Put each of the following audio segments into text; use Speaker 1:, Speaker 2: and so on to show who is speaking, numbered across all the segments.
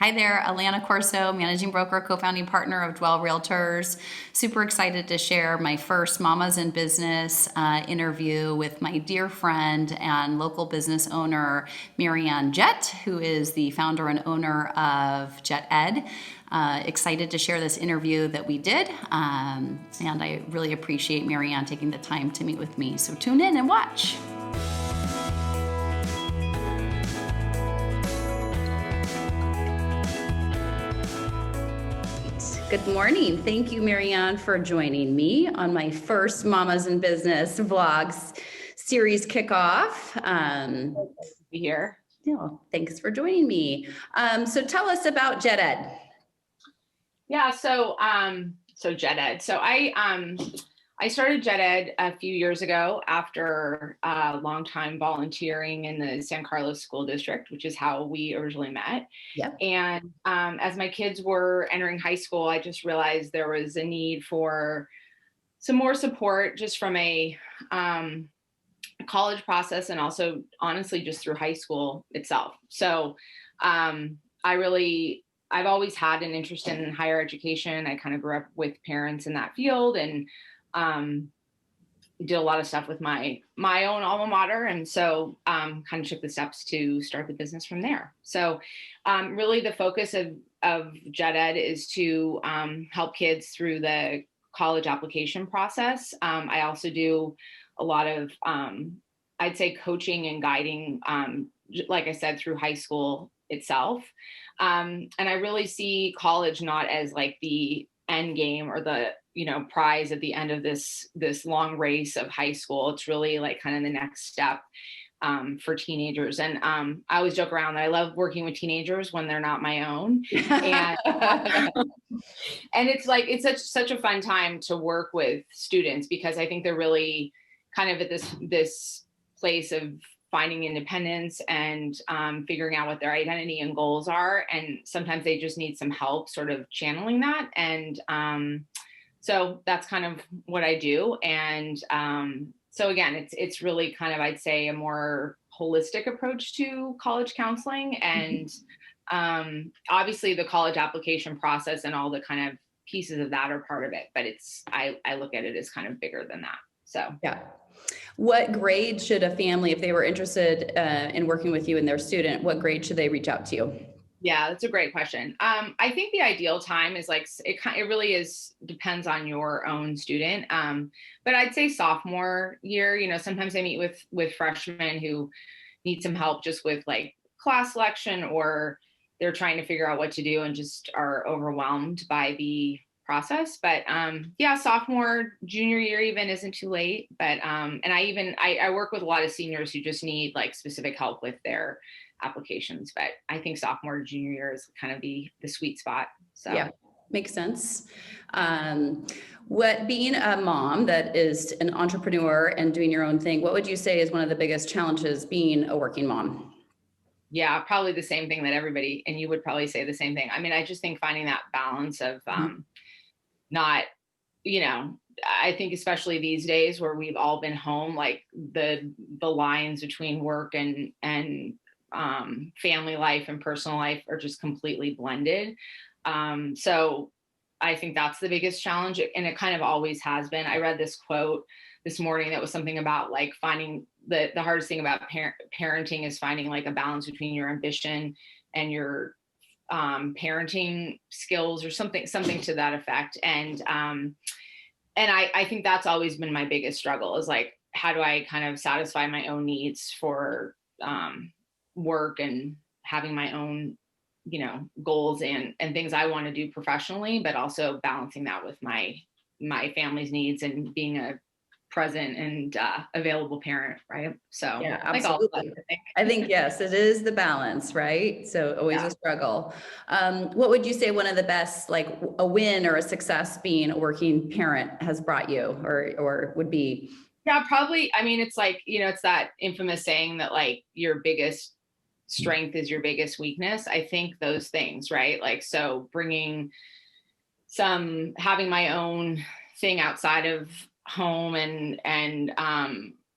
Speaker 1: Hi there, Alana Corso, managing broker, co-founding partner of Dwell Realtors. Super excited to share my first Mamas in Business interview with my dear friend and local business owner, Marianne Jett, who is the founder and owner of JettEd. Excited to share this interview that we did, and I really appreciate Marianne taking the time to meet with me. So tune in and watch. Good morning. Thank you, Marianne, for joining me on my first Mamas in Business vlogs series kickoff.
Speaker 2: To be here.
Speaker 1: Yeah, thanks for joining me. So tell us about JettEd.
Speaker 2: Yeah, so JettEd. So I started JettEd a few years ago after a long time volunteering in the San Carlos School District, which is how we originally met.
Speaker 1: Yep.
Speaker 2: And as my kids were entering high school, I just realized there was a need for some more support just from a college process and also honestly just through high school itself. So I've always had an interest in higher education. I kind of grew up with parents in that field and did a lot of stuff with my own alma mater. And so kind of took the steps to start the business from there. So really the focus of JettEd is to help kids through the college application process. I also do a lot of, I'd say, coaching and guiding, like I said, through high school itself. And I really see college not as like the end game or the, prize at the end of this long race of high school. It's really like kind of the next step for teenagers. And I always joke around that I love working with teenagers when they're not my own. And, and it's like, it's such a fun time to work with students because I think they're really kind of at this place of finding independence and figuring out what their identity and goals are. And sometimes they just need some help sort of channeling that. And so that's kind of what I do. And so again, it's really kind of, I'd say, a more holistic approach to college counseling. And obviously the college application process and all the kind of pieces of that are part of it. But I look at it as kind of bigger than that. So
Speaker 1: yeah. What grade should a family, if they were interested in working with you and their student, what grade should they reach out to you?
Speaker 2: Yeah, that's a great question. I think the ideal time is like, it really depends on your own student. But I'd say sophomore year, sometimes I meet with freshmen who need some help just with like class selection, or they're trying to figure out what to do and just are overwhelmed by the process. But yeah, sophomore, junior year even isn't too late. But and I work with a lot of seniors who just need like specific help with their applications. But I think sophomore, junior year is kind of the sweet spot. So
Speaker 1: yeah, makes sense. What being a mom that is an entrepreneur and doing your own thing, what would you say is one of the biggest challenges being a working mom?
Speaker 2: Yeah, probably the same thing that everybody, and you would probably say the same thing. I mean, I just think finding that balance of not, I think especially these days where we've all been home, like the lines between work and family life and personal life are just completely blended. So I think that's the biggest challenge, and it kind of always has been. I read this quote this morning that was something about like finding the hardest thing about parenting is finding like a balance between your ambition and your parenting skills, or something to that effect. And I think that's always been my biggest struggle, is like, how do I kind of satisfy my own needs for work and having my own, goals and things I want to do professionally, but also balancing that with my family's needs and being a present and available parent, right? So
Speaker 1: yeah, absolutely. I think yes, it is the balance, right? So always a struggle. What would you say one of the best, like a win or a success being a working parent has brought you, or would be?
Speaker 2: Yeah, probably. I mean, it's like, it's that infamous saying that like your biggest strength is your biggest weakness. I think those things, right? Like, so having my own thing outside of home and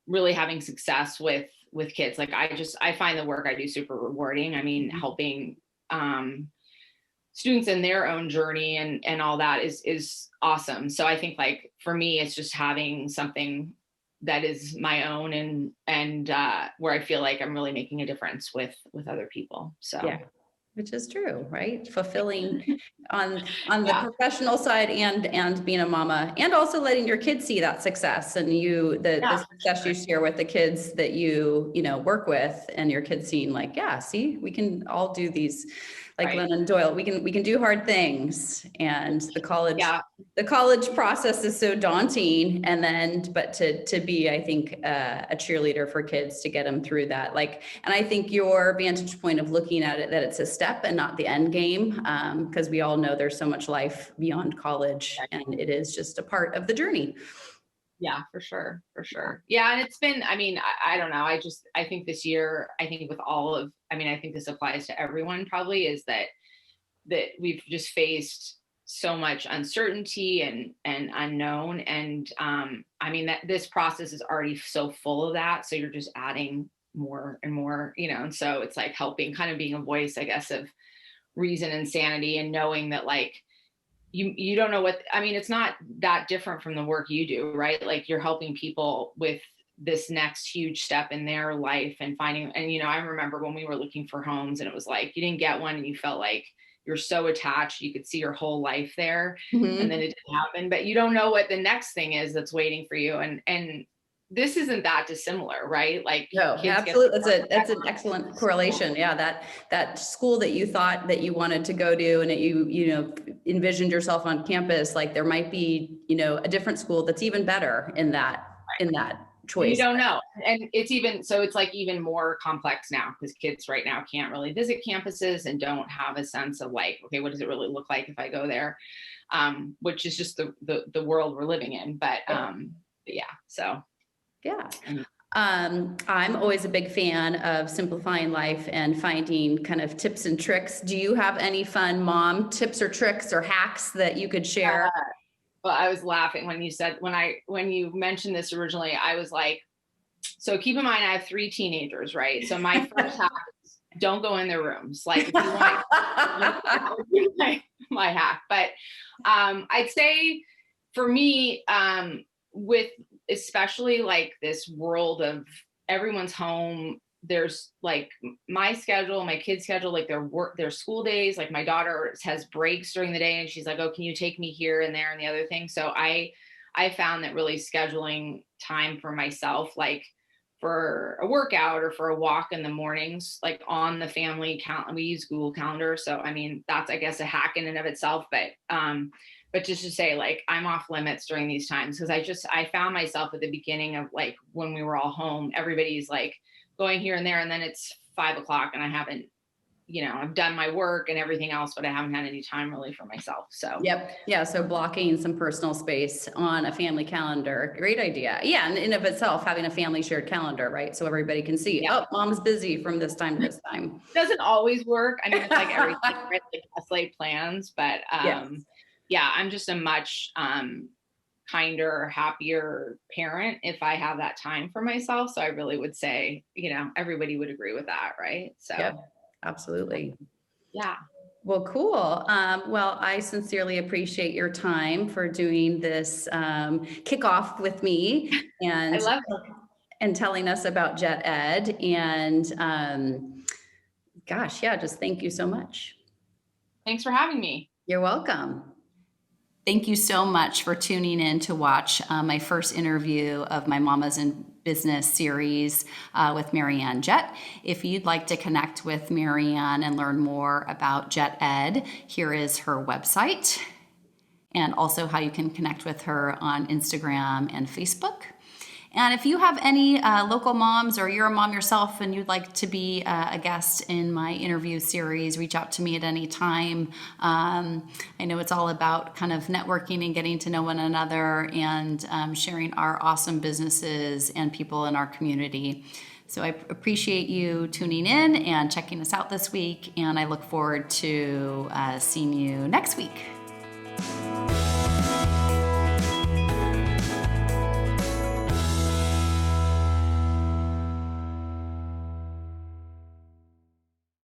Speaker 2: really having success with kids. Like I find the work I do super rewarding. I mean, helping students in their own journey and all that is awesome. So I think like for me, it's just having something that is my own and where I feel like I'm really making a difference with other people. So
Speaker 1: Yeah, which is true, right? Fulfilling on the
Speaker 2: yeah,
Speaker 1: professional side and being a mama, and also letting your kids see that success, and the
Speaker 2: yeah,
Speaker 1: success you share with the kids that you work with, and your kids seeing like, yeah, see, we can all do these, like
Speaker 2: right.
Speaker 1: Glennon Doyle, we can do hard things. And
Speaker 2: Yeah,
Speaker 1: the college process is so daunting, and then but to be, I think, a cheerleader for kids to get them through that, like, and I think your vantage point of looking at it, that it's a step and not the end game, because we all know there's so much life beyond college, and it is just a part of the journey.
Speaker 2: yeah, for sure, for sure. Yeah, and it's been, I mean, I don't know. I think this year, I think with all of, I mean, I think this applies to everyone probably, is that we've just faced so much uncertainty and unknown. And I mean, that this process is already so full of that. So you're just adding more and more, and so it's like helping, kind of being a voice, I guess, of reason and sanity, and knowing that like you don't know what, I mean, it's not that different from the work you do, right? Like you're helping people with this next huge step in their life and finding, and I remember when we were looking for homes and it was like you didn't get one and you felt like you're so attached, you could see your whole life there, and then
Speaker 1: Mm-hmm.
Speaker 2: it didn't happen, but you don't know what the next thing is that's waiting for you. And this isn't that dissimilar, right? Like
Speaker 1: No,
Speaker 2: kids get
Speaker 1: absolutely. That's an excellent correlation. Yeah, that school that you thought that you wanted to go to, and that you envisioned yourself on campus, like there might be a different school that's even better in that
Speaker 2: and you
Speaker 1: choice.
Speaker 2: don't know, and it's even so it's like even more complex now because kids right now can't really visit campuses and don't have a sense of like, okay, what does it really look like if I go there, which is just the world we're living in. But yeah, so
Speaker 1: Yeah.
Speaker 2: and
Speaker 1: I'm always a big fan of simplifying life and finding kind of tips and tricks. Do you have any fun mom tips or tricks or hacks that you could share?
Speaker 2: well, I was laughing when you said when you mentioned this originally. I was like, so keep in mind I have 3 teenagers, right? So my first hack is don't go in their rooms. Like if you want, that would be my hack. But I'd say for me, with especially like this world of everyone's home, there's like my schedule, my kids' schedule, like their school days. Like my daughter has breaks during the day, and she's like, "Oh, can you take me here and there and the other thing?" So I found that really scheduling time for myself, like for a workout or for a walk in the mornings, like on the family calendar. We use Google Calendar, so I mean that's, I guess, a hack in and of itself. But just to say, like, I'm off limits during these times because I found myself at the beginning of like when we were all home, everybody's like going here and there, and then it's 5 o'clock and I haven't, I've done my work and everything else, but I haven't had any time really for myself. So
Speaker 1: Yep. Yeah. So blocking some personal space on a family calendar. Great idea. Yeah. And in of itself, having a family shared calendar, right? So everybody can see,
Speaker 2: yeah,
Speaker 1: oh, mom's busy from this time to this time.
Speaker 2: it doesn't always work. I mean, it's like everything, right? Like best laid plans, but
Speaker 1: Yes.
Speaker 2: yeah, I'm just a much kinder, happier parent if I have that time for myself. So I really would say, everybody would agree with that, right? So
Speaker 1: Yep. Absolutely.
Speaker 2: yeah.
Speaker 1: Well, cool. Well, I sincerely appreciate your time for doing this kickoff with me
Speaker 2: I
Speaker 1: and
Speaker 2: love it.
Speaker 1: telling us about JettEd. And gosh, yeah, just thank you so much.
Speaker 2: Thanks for having me.
Speaker 1: You're welcome. Thank you so much for tuning in to watch my first interview of my Mamas in Business series with Marianne Jett. If you'd like to connect with Marianne and learn more about JettEd, here is her website, and also how you can connect with her on Instagram and Facebook. And if you have any local moms, or you're a mom yourself and you'd like to be a guest in my interview series, reach out to me at any time. I know it's all about kind of networking and getting to know one another, and sharing our awesome businesses and people in our community. So I appreciate you tuning in and checking us out this week, and I look forward to seeing you next week.